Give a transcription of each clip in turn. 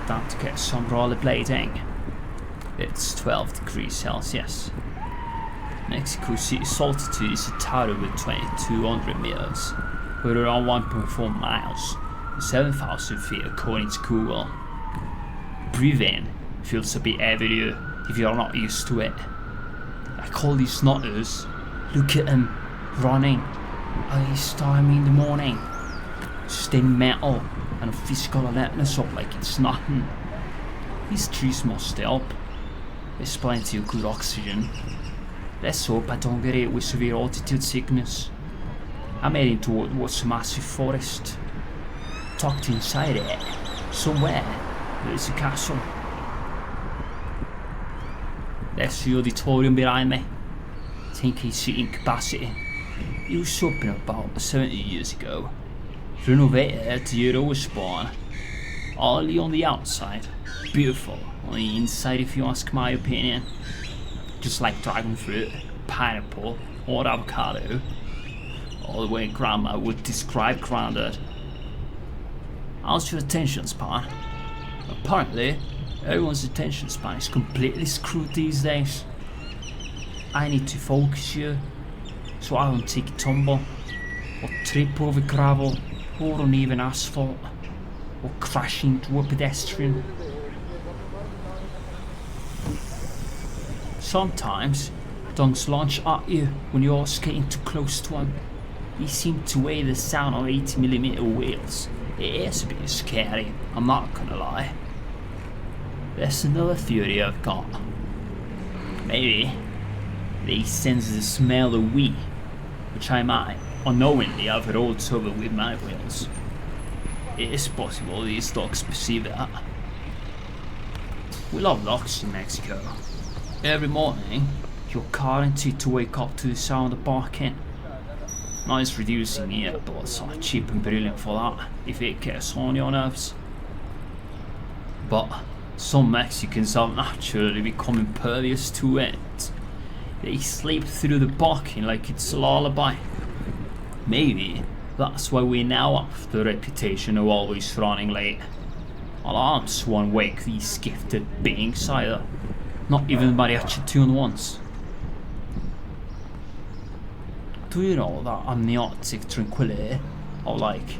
down to get some rollerblading. It's 12 degrees Celsius. Mexico City's altitude is a total of 2,200 meters, with around 1.4 miles, 7,000 feet according to Google. Breathing feels a bit heavier if you're not used to it. Like all these nutters, look at them running at this time in the morning, staying mental and physical alertness up like it's nothing. These trees must help. There's plenty of good oxygen. Let's hope I don't get hit with severe altitude sickness. I'm heading toward what's a massive forest. Tucked inside it, somewhere, there's a castle. There's the auditorium behind me. I think it's seating capacity. It was opened about 70 years ago. Renovated the year I was born. Only on the outside. Beautiful on the inside if you ask my opinion. Just like dragon fruit, pineapple, or avocado. All the way grandma would describe grounded. How's your attention span? Apparently, everyone's attention span is completely screwed these days. I need to focus here, so I don't take a tumble, or trip over gravel, or uneven asphalt, or crash into a pedestrian. Sometimes, donks launch at you when you're skating too close to them. He seemed to weigh the sound on 80mm wheels. It is a bit scary, I'm not gonna lie. There's another theory I've got. Maybe they sense the smell of wee, which I might unknowingly have rolled over with my wheels. It is possible these dogs perceive that. We love dogs in Mexico. Every morning, you're guaranteed to wake up to the sound of barking. Noise reducing earbuds are cheap and brilliant for that, if it gets on your nerves. But some Mexicans have naturally become impervious to it. They sleep through the barking like it's a lullaby. Maybe that's why we now have the reputation of always running late. Alarms won't wake these gifted beings either. Not even mariachi tune once. Do you know that amniotic tranquility, or like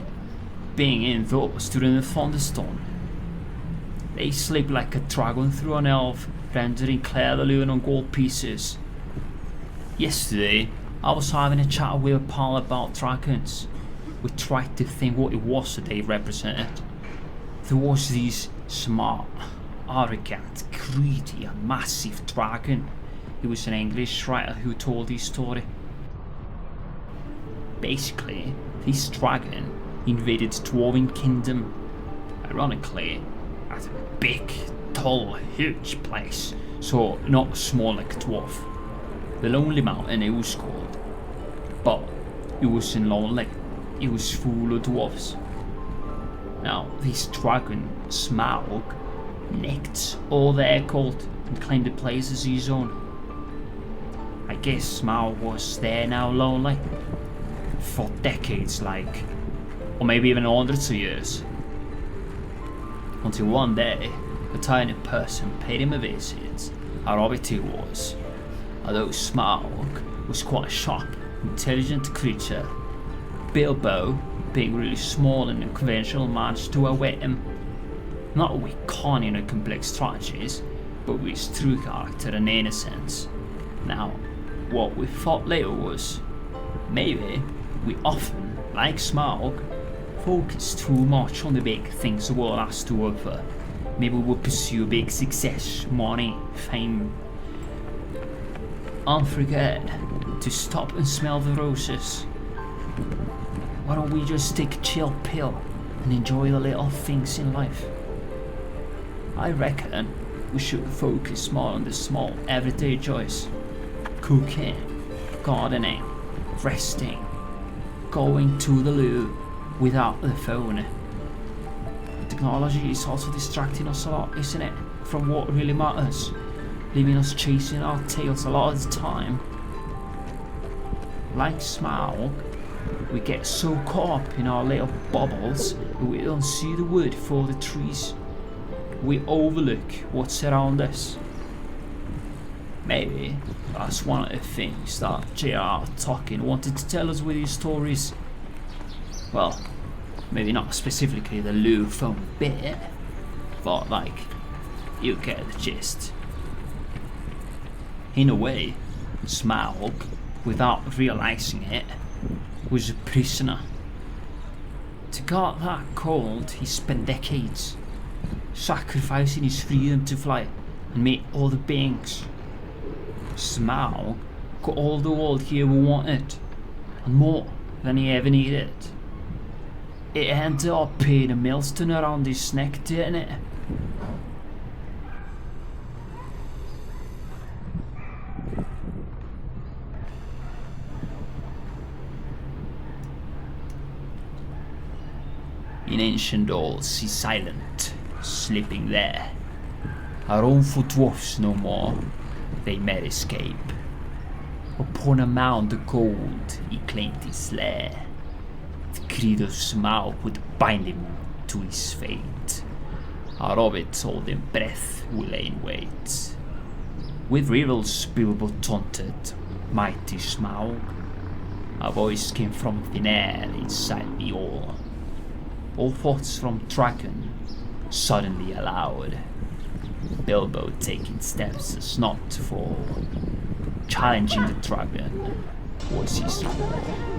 being indoors during a thunderstorm? They sleep like a dragon through an elf, rendering clear the lune on gold pieces. Yesterday, I was having a chat with a pal about dragons. We tried to think what it was that they represented. There was this smart, arrogant, greedy and massive dragon. It was an English writer who told this story. Basically, this dragon invaded Dwarven Kingdom. Ironically, at a big, tall, huge place, so not small like a dwarf. The Lonely Mountain it was called. But it wasn't lonely, it was full of dwarves. Now, this dragon, Smaug, nicked all the air cult and claimed the place as his own. I guess Smaug was there now lonely. For decades, like, or maybe even hundreds of years. Until one day, a tiny person paid him a visit. How rabbit he was. Although Smaug was quite a sharp, intelligent creature, Bilbo, being really small and unconventional, managed to outwit him. Not with cunning or complex strategies, but with his true character and innocence. Now, what we thought later was, maybe we often, like Smaug, focus too much on the big things the world has to offer. Maybe we'll pursue big success, money, fame, and forget to stop and smell the roses. Why don't we just take a chill pill and enjoy the little things in life? I reckon we should focus more on the small everyday joys. Cooking, gardening, resting, going to the loo without the phone. Technology is also distracting us a lot, isn't it? From what really matters, leaving us chasing our tails a lot of the time. Like Smaug, we get so caught up in our little bubbles that we don't see the wood for the trees. we overlook what's around us. Maybe that's one of the things that J.R.R. Tolkien wanted to tell us with his stories. Well, maybe not specifically the Luthor bit, but like, you get the gist. In a way, Smaug, without realizing it, was a prisoner. To get that cold, he spent decades sacrificing his freedom to fly and meet all the beings. Smaug got all the world he ever wanted, and more than he ever needed. It ended up being a millstone around his neck, didn't it? In ancient halls he's silent, sleeping there. A room for dwarfs no more, they may escape. Upon a mound of gold he claimed his lair. The creed of Smaug would bind him to his fate. A hobbit told him breath will lay in wait. With rivals Bilbo taunted mighty Smaug. A voice came from thin air inside the all. All thoughts from Dragon suddenly allowed. Bilbo taking steps as not to fall. Challenging the dragon was his goal.